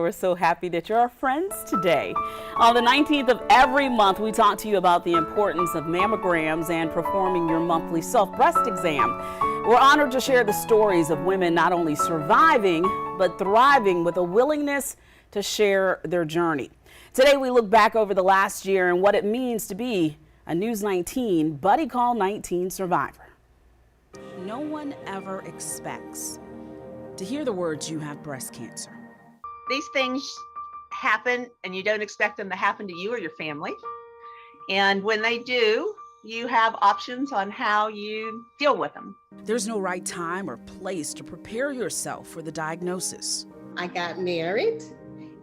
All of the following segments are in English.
We're so happy that you're our friends today. On the 19th of every month, we talk to you about the importance of mammograms and performing your monthly self-breast exam. We're honored to share the stories of women not only surviving, but thriving with a willingness to share their journey. Today, we look back over the last year and what it means to be a News 19 Buddy Call 19 survivor. No one ever expects to hear the words, "You have breast cancer." These things happen and you don't expect them to happen to you or your family. And when they do, you have options on how you deal with them. There's no right time or place to prepare yourself for the diagnosis. I got married,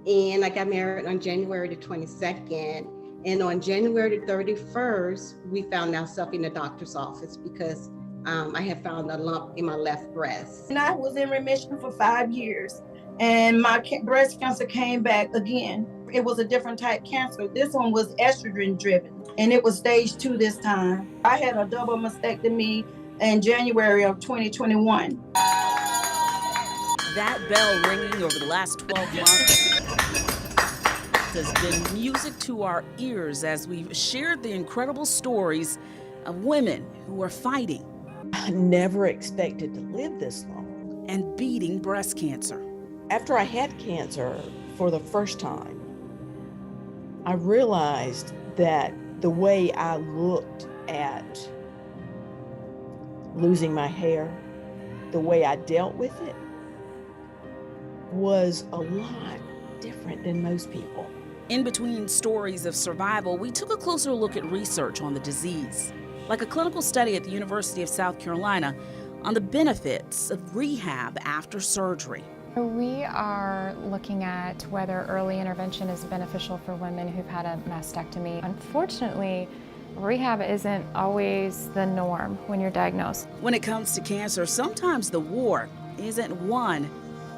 and I got married on January the 22nd. And on January the 31st, we found ourselves in the doctor's office because I had found a lump in my left breast. And I was in remission for 5 years, and my breast cancer came back again. It was a different type cancer. This one was estrogen driven, and it was stage 2 this time. I had a double mastectomy in January of 2021. That bell ringing over the last 12 months has been music to our ears as we've shared the incredible stories of women who are fighting. I never expected to live this long. And beating breast cancer. After I had cancer for the first time, I realized that the way I looked at losing my hair, the way I dealt with it, was a lot different than most people. In between stories of survival, we took a closer look at research on the disease, like a clinical study at the University of South Carolina on the benefits of rehab after surgery. We are looking at whether early intervention is beneficial for women who've had a mastectomy. Unfortunately, rehab isn't always the norm when you're diagnosed. When it comes to cancer, sometimes the war isn't won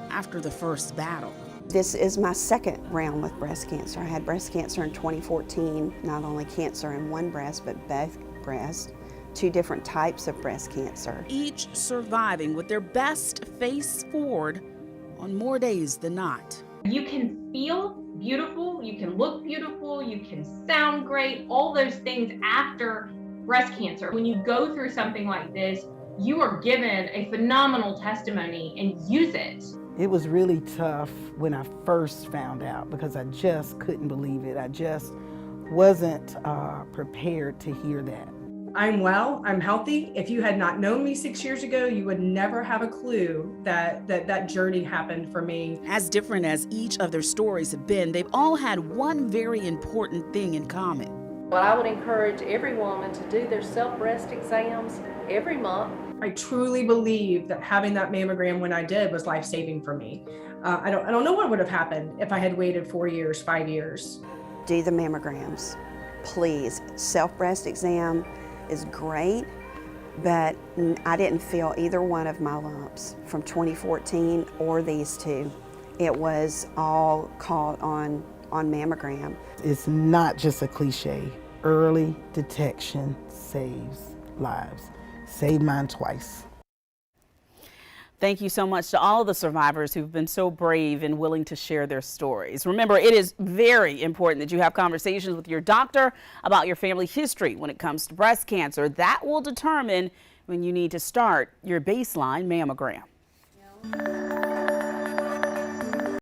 after the first battle. This is my second round with breast cancer. I had breast cancer in 2014, not only cancer in one breast, but both breasts, 2 different types of breast cancer. Each surviving with their best face forward on more days than not. You can feel beautiful, you can look beautiful, you can sound great, all those things after breast cancer. When you go through something like this, you are given a phenomenal testimony and use it. It was really tough when I first found out because I just couldn't believe it. I just wasn't prepared to hear that. I'm well, I'm healthy. If you had not known me 6 years ago, you would never have a clue that journey happened for me. As different as each of their stories have been, they've all had one very important thing in common. Well, I would encourage every woman to do their self-breast exams every month. I truly believe that having that mammogram when I did was life-saving for me. I don't know what would have happened if I had waited 4 years, 5 years. Do the mammograms, please. Self-breast exam is great, but I didn't feel either one of my lumps from 2014 or these 2. It was all caught on mammogram. It's not just a cliche. Early detection saves lives. Saved mine twice. Thank you so much to all of the survivors who've been so brave and willing to share their stories. Remember, it is very important that you have conversations with your doctor about your family history when it comes to breast cancer. That will determine when you need to start your baseline mammogram.